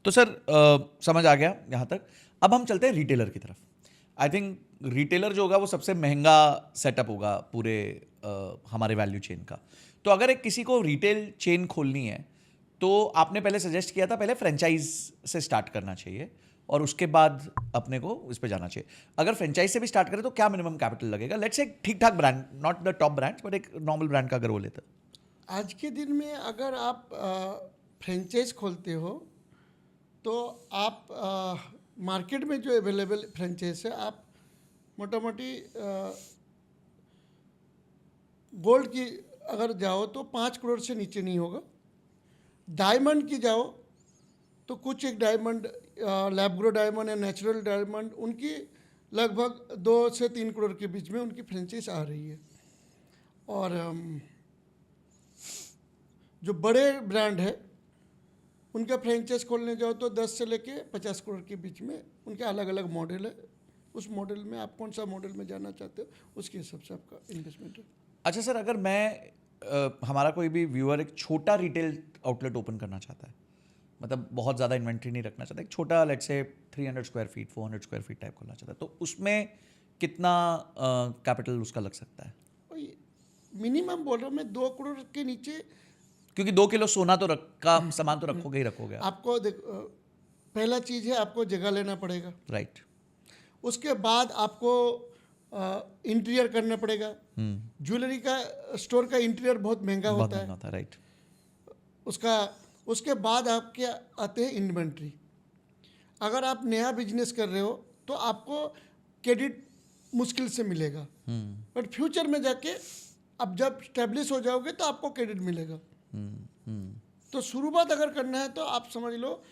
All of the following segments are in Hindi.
तो सर समझ आ गया यहाँ तक। अब हम चलते हैं रिटेलर की तरफ। आई थिंक रिटेलर जो होगा वो सबसे महंगा सेटअप होगा पूरे हमारे वैल्यू चेन का। तो अगर एक किसी को रिटेल चेन खोलनी है तो आपने पहले सजेस्ट किया था पहले फ्रेंचाइज से स्टार्ट करना चाहिए और उसके बाद अपने को इस पे जाना चाहिए। अगर फ्रेंचाइज से भी स्टार्ट करें तो क्या मिनिमम कैपिटल लगेगा? लेट्स से एक ठीक ठाक brand, not the top brand but एक नॉर्मल ब्रांड का अगर वो लेते। आज के दिन में अगर आप फ्रेंचाइज खोलते हो तो आप मार्केट में जो अवेलेबल फ्रेंचाइज है आप मोटा मोटी गोल्ड की अगर जाओ तो 5 करोड़ से नीचे नहीं होगा। डायमंड की जाओ तो कुछ एक डायमंड लैब ग्रो डायमंड या नेचुरल डायमंड उनकी लगभग 2 से 3 करोड़ के बीच में उनकी फ्रेंचाइज आ रही है। और जो बड़े ब्रांड है उनका फ्रेंचाइज खोलने जाओ तो 10 से लेके 50 करोड़ के बीच में उनके अलग अलग मॉडल है। उस मॉडल में आप कौन सा मॉडल में जाना चाहते हो उसके हिसाब से आपका इन्वेस्टमेंट है। अच्छा सर, अगर मैं हमारा कोई भी व्यूअर एक छोटा रिटेल आउटलेट ओपन करना चाहता है, मतलब बहुत ज़्यादा इन्वेंट्री नहीं रखना चाहता, एक छोटा let's say 300 square feet 400 square feet type खोलना चाहता है, तो उसमें कितना कैपिटल उसका लग सकता है? मिनिमम बोल रहा हूँ मैं 2 करोड़ के नीचे, क्योंकि 2 किलो सोना तो का सामान तो रखोगे ही रखोगे। आपको पहला चीज़ है आपको जगह लेना पड़ेगा। राइट। उसके बाद आपको इंटीरियर करना पड़ेगा। ज्वेलरी का स्टोर का इंटीरियर बहुत महंगा होता है। राइट। उसके बाद आपके आते हैं इन्वेंट्री। अगर आप नया बिजनेस कर रहे हो तो आपको क्रेडिट मुश्किल से मिलेगा, बट फ्यूचर में जाके अब जब स्टेब्लिश हो जाओगे तो आपको क्रेडिट मिलेगा। तो शुरुआत अगर करना है तो आप समझ लो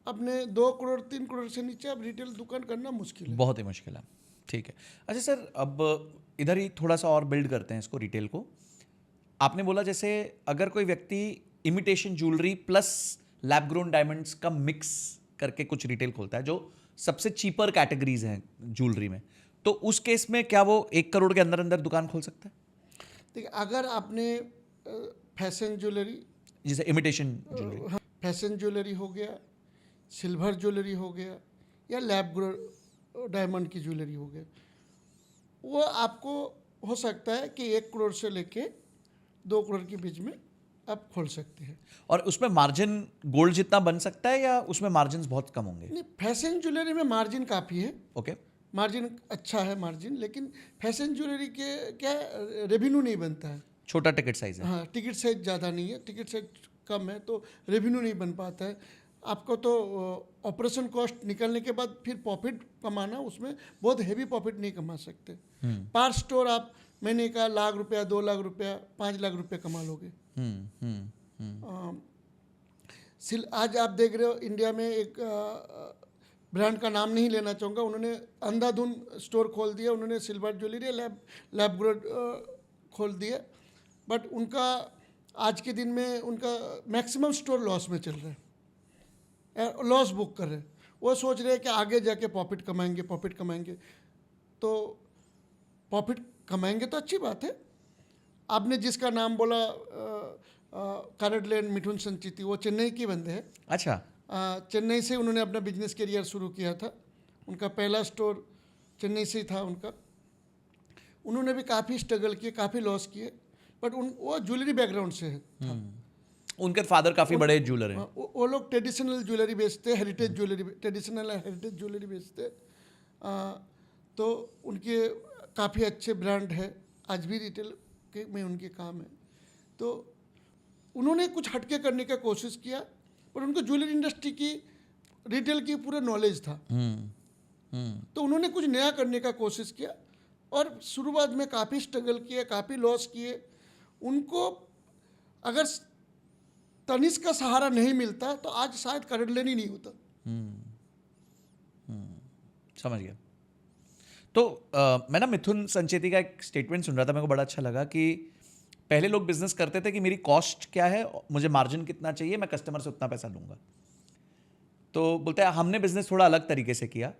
अपने 2 करोड़ 3 करोड़ से नीचे अब रिटेल दुकान करना मुश्किल है, बहुत ही मुश्किल है। ठीक है। अच्छा सर, अब इधर ही थोड़ा सा और बिल्ड करते हैं इसको, रिटेल को। आपने बोला जैसे अगर कोई व्यक्ति imitation jewellery plus lab grown diamonds का मिक्स करके कुछ रिटेल खोलता है जो सबसे चीपर कैटेगरीज हैं ज्वेलरी में, तो उस केस में क्या वो 1 करोड़ के अंदर अंदर दुकान खोल सकता है? देखिए अगर आपने फैशन ज्वेलरी जैसे इमिटेशन ज्वेलरी, फैशन ज्वेलरी हो गया, सिल्वर ज्वेलरी हो गया या लैब ग्रो डायमंड की ज्वेलरी हो गया, वो आपको हो सकता है कि 1 करोड़ से लेके 2 करोड़ के बीच में आप खोल सकते हैं। और उसमें मार्जिन गोल्ड जितना बन सकता है या उसमें मार्जिन बहुत कम होंगे? नहीं, फैशन ज्वेलरी में मार्जिन काफ़ी है। ओके। मार्जिन अच्छा है मार्जिन, लेकिन फैशन ज्वेलरी के क्या रेवेन्यू नहीं बनता है। छोटा टिकट साइज है। हाँ, टिकट साइज ज़्यादा नहीं है, टिकट साइज कम है तो रेवेन्यू नहीं बन पाता है। आपको तो ऑपरेशन कॉस्ट निकलने के बाद फिर प्रॉफिट कमाना, उसमें बहुत हेवी प्रॉफिट नहीं कमा सकते। पर स्टोर आप महीने का 1 लाख रुपया 2 लाख रुपया 5 लाख रुपया कमा लोगे। आज आप देख रहे हो इंडिया में एक ब्रांड का नाम नहीं लेना चाहूँगा, उन्होंने अंधाधुन स्टोर खोल दिया, उन्होंने सिल्वर ज्वेलरी लैब ग्रोड खोल दिया, बट उनका आज के दिन में उनका मैक्सिमम स्टोर लॉस में चल रहा है, लॉस बुक कर रहे हैं। वो सोच रहे हैं कि आगे जाके प्रॉफिट कमाएंगे। तो प्रॉफिट कमाएंगे तो अच्छी बात है। आपने जिसका नाम बोला कारडलैंड मिथुन संचिती, वो चेन्नई की बंदे हैं। अच्छा। चेन्नई से उन्होंने अपना बिजनेस करियर शुरू किया था। उनका पहला स्टोर चेन्नई से ही था उनका। उन्होंने भी काफ़ी स्ट्रगल किए, काफ़ी लॉस किए, बट वो ज्वेलरी बैकग्राउंड से था। उनके फादर काफ़ी बड़े ज्वेलर हैं। वो लोग ट्रेडिशनल ज्वेलरी बेचते, heritage jewellery, traditional heritage jewellery बेचते। तो उनके काफ़ी अच्छे ब्रांड है, आज भी रिटेल के में उनके काम है। तो उन्होंने कुछ हटके करने का कोशिश किया, पर उनको ज्वेलरी इंडस्ट्री की, रिटेल की पूरा नॉलेज था। तो उन्होंने कुछ नया करने का कोशिश किया और शुरुआत में काफ़ी स्ट्रगल किए, काफ़ी लॉस किए। उनको अगर तनिष्क का सहारा नहीं मिलता तो आज शायद कारडलैंड ही नहीं होता। समझ गया। तो मैं ना मिथुन संचेती का एक स्टेटमेंट सुन रहा था, मेरे को बड़ा अच्छा लगा कि पहले लोग बिजनेस करते थे कि मेरी कॉस्ट क्या है, मुझे मार्जिन कितना चाहिए, मैं कस्टमर से उतना पैसा लूंगा। तो बोलते हैं हमने बिजनेस थोड़ा अलग तरीके से किया।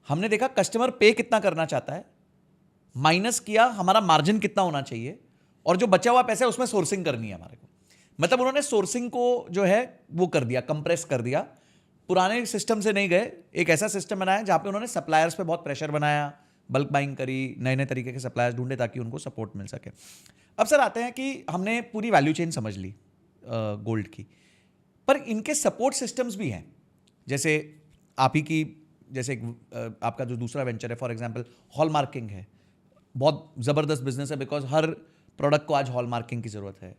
हमने देखा कस्टमर पे कितना करना चाहता है, माइनस किया हमारा मार्जिन कितना होना चाहिए, और जो बचा हुआ पैसा है उसमें सोर्सिंग करनी है हमारे को। मतलब उन्होंने सोर्सिंग को जो है वो कर दिया, कंप्रेस कर दिया, पुराने सिस्टम से नहीं गए, एक ऐसा सिस्टम बनाया जहाँ पे उन्होंने सप्लायर्स पे बहुत प्रेशर बनाया, बल्क बाइंग करी, नए नए तरीके के सप्लायर्स ढूंढे ताकि उनको सपोर्ट मिल सके। अब सर आते हैं कि हमने पूरी वैल्यू चेन समझ ली गोल्ड की, पर इनके सपोर्ट सिस्टम्स भी हैं। जैसे आप ही की, जैसे आपका जो दूसरा वेंचर है फॉर एग्जांपल हॉल मार्किंग है, बहुत ज़बरदस्त बिजनेस है बिकॉज हर प्रोडक्ट को आज हॉल मार्किंग की ज़रूरत है।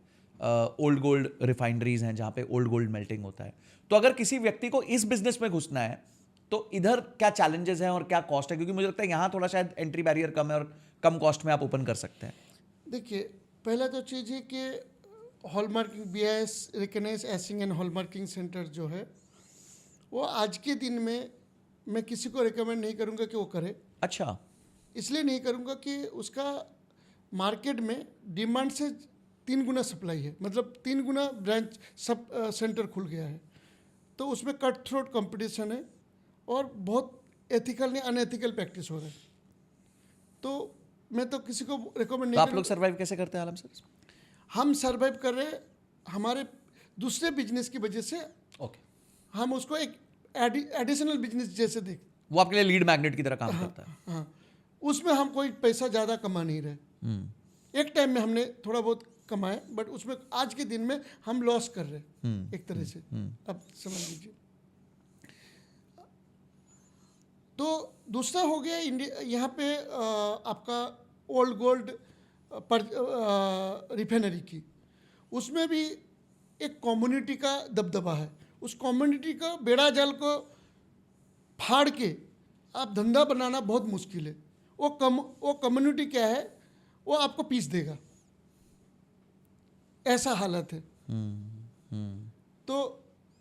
ओल्ड गोल्ड रिफाइनरीज हैं जहाँ पे ओल्ड गोल्ड मेल्टिंग होता है। तो अगर किसी व्यक्ति को इस बिजनेस में घुसना है तो इधर क्या चैलेंजेस हैं और क्या कॉस्ट है, क्योंकि मुझे लगता है यहाँ थोड़ा शायद एंट्री बैरियर कम है और कम कॉस्ट में आप ओपन कर सकते हैं। देखिए, पहला तो चीज़ है कि hallmarking BIS recognise assaying and hallmarking centre जो है वो आज के दिन में मैं किसी को रिकमेंड नहीं करूँगा कि वो करे। अच्छा। इसलिए नहीं करूँगा कि उसका मार्केट में डिमांड से 3 गुना सप्लाई है, मतलब 3 गुना ब्रांच सब सेंटर खुल गया है। तो उसमें कट थ्रोट कंपटीशन है और बहुत एथिकल नहीं अनएथिकल प्रैक्टिस हो रहा है। तो मैं तो किसी को रिकमेंड नहीं तो आप लोग करूँगा। सर्वाइव कैसे करते हैं आलम सर? हम सर्वाइव कर रहे हैं हमारे दूसरे बिजनेस की वजह से। ओके, हम उसको एक एडिशनल बिजनेस जैसे देख। वो आपके लिए लीड मैग्नेट की तरह काम करता है। हाँ, उसमें हम कोई पैसा ज़्यादा कमा नहीं रहे। एक टाइम में हमने थोड़ा बहुत कमाए, बट उसमें आज के दिन में हम लॉस कर रहे हैं एक तरह से। अब समझ लीजिए। तो दूसरा हो गया इंडिया, यहाँ पे आपका ओल्ड गोल्ड रिफाइनरी की, उसमें भी एक कम्युनिटी का दबदबा है। उस कम्युनिटी का बेड़ा जाल को फाड़ के आप धंधा बनाना बहुत मुश्किल है। वो कम्युनिटी क्या है, वो आपको पीस देगा, ऐसा हालत है। तो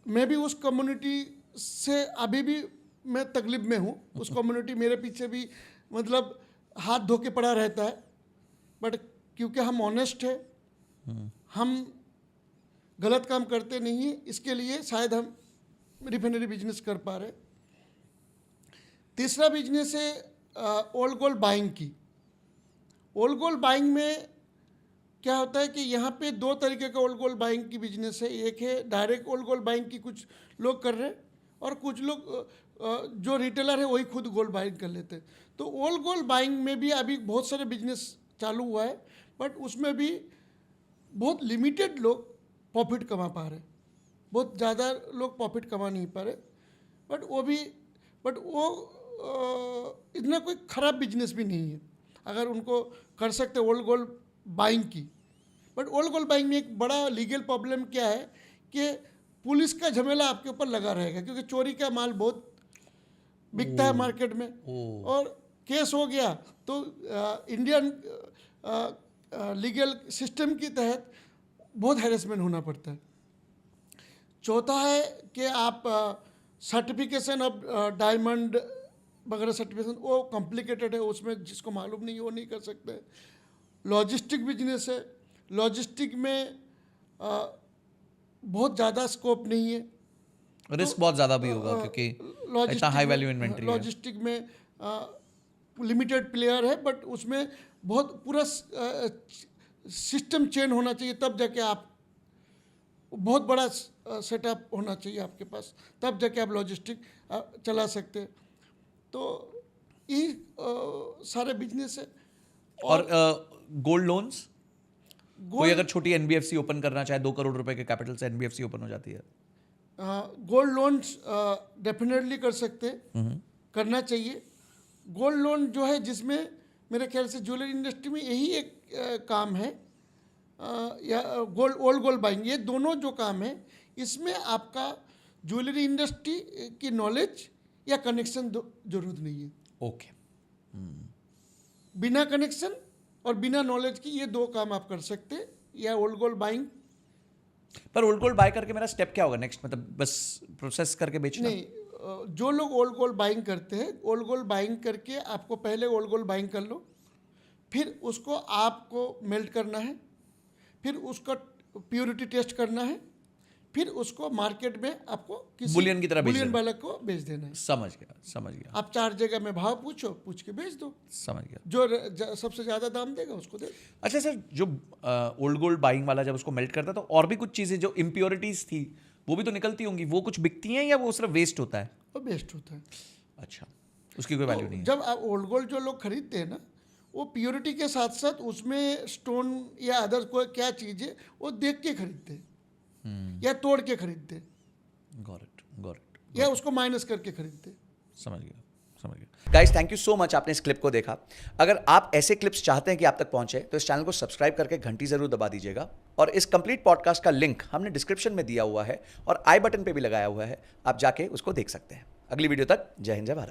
मैं भी उस कम्युनिटी से अभी भी मैं तकलीफ में हूँ। उस कम्युनिटी मेरे पीछे भी मतलब हाथ धो के पड़ा रहता है, बट क्योंकि हम ऑनेस्ट है, हम गलत काम करते नहीं हैं, इसके लिए शायद हम रिफाइनरी बिजनेस कर पा रहे। तीसरा बिजनेस है ओल्ड गोल्ड बाइंग की। ओल्ड गोल्ड बाइंग में क्या होता है कि यहाँ पे 2 तरीके का ओल्ड गोल्ड बाइंग की बिजनेस है। एक है डायरेक्ट ओल्ड गोल्ड बाइंग की, कुछ लोग कर रहे हैं, और कुछ लोग जो रिटेलर है वही खुद गोल्ड बाइंग कर लेते हैं। तो ओल्ड गोल्ड बाइंग में भी अभी बहुत सारे बिजनेस चालू हुआ है, बट उसमें भी बहुत लिमिटेड लोग प्रॉफिट कमा पा रहे, बहुत ज़्यादा लोग प्रॉफिट कमा नहीं पा रहे। बट वो इतना कोई ख़राब बिजनेस भी नहीं है अगर उनको कर सकते ओल्ड गोल्ड बाइंग की। बट ओल्ड गोल्ड बाइंग में एक बड़ा लीगल प्रॉब्लम क्या है कि पुलिस का झमेला आपके ऊपर लगा रहेगा, क्योंकि चोरी का माल बहुत बिकता है मार्केट में, और केस हो गया तो इंडियन लीगल सिस्टम के तहत बहुत हैरेसमेंट होना पड़ता है। चौथा है कि आप सर्टिफिकेशन ऑफ डायमंड वगैरह सर्टिफिकेशन, वो कॉम्प्लिकेटेड है, उसमें जिसको मालूम नहीं है वो नहीं कर सकते। लॉजिस्टिक बिजनेस है, लॉजिस्टिक में बहुत ज़्यादा स्कोप नहीं है, रिस्क बहुत ज़्यादा भी होगा क्योंकि इतना हाई वैल्यू इन्वेंट्री है। लॉजिस्टिक में लिमिटेड प्लेयर है, बट उसमें बहुत पूरा सिस्टम चेंज होना चाहिए, तब जाके आप बहुत बड़ा सेटअप होना चाहिए आपके पास, तब जाके आप लॉजिस्टिक चला सकते हैं। तो ये सारे बिजनेस है। और गोल्ड लोन्स, कोई अगर छोटी NBFC ओपन करना चाहे 2 करोड़ रुपए के कैपिटल से NBFC ओपन हो जाती है। गोल्ड लोन्स डेफिनेटली कर सकते हैं, करना चाहिए। गोल्ड लोन जो है, जिसमें मेरे ख्याल से ज्वेलरी इंडस्ट्री में यही एक काम है, या ओल्ड गोल्ड बाइंग, ये दोनों जो काम है, इसमें आपका ज्वेलरी इंडस्ट्री की नॉलेज या कनेक्शन जरूरत नहीं है। ओके। बिना कनेक्शन और बिना नॉलेज की ये 2 काम आप कर सकते हैं, या ओल्ड गोल्ड बाइंग। पर ओल्ड गोल्ड बाय करके मेरा स्टेप क्या होगा नेक्स्ट, मतलब बस प्रोसेस करके बेचना? नहीं, जो लोग ओल्ड गोल्ड बाइंग करते हैं, ओल्ड गोल्ड बाइंग करके आपको पहले ओल्ड गोल्ड बाइंग कर लो, फिर उसको आपको मेल्ट करना है, फिर उसका प्योरिटी टेस्ट करना है, फिर उसको मार्केट में आपको किसी बुलियन की तरह बेच बुलियन देना। वाले को बेच देना है। समझ गया। आप 4 जगह में भाव पूछ के बेच दो, समझ गया। जो सबसे ज़्यादा दाम देगा उसको दे। अच्छा सर, जो ओल्ड गोल्ड बाइंग वाला जब उसको मेल्ट करता तो और भी कुछ चीज़ें जो इम्प्योरिटीज थी वो भी तो निकलती होंगी, वो कुछ बिकती हैं या वो सिर्फ वेस्ट होता है? वो बेस्ट होता है। अच्छा, उसकी कोई वैल्यू तो नहीं है। जब आप ओल्ड गोल्ड जो लोग खरीदते हैं ना, वो प्योरिटी के साथ साथ उसमें स्टोन या अदर कोई क्या चीज़ है वो देख के खरीदते हैं, या तोड़ के खरीदते हैं, गॉट इट, या उसको माइनस करके खरीदते हैं। समझ गया। Guys thank you so much, आपने इस क्लिप को देखा। अगर आप ऐसे क्लिप्स चाहते हैं कि आप तक पहुंचे तो इस चैनल को सब्सक्राइब करके घंटी जरूर दबा दीजिएगा। और इस कंप्लीट पॉडकास्ट का लिंक हमने डिस्क्रिप्शन में दिया हुआ है और आई बटन पे भी लगाया हुआ है, आप जाके उसको देख सकते हैं। अगली वीडियो तक जय हिंद, जय भारत।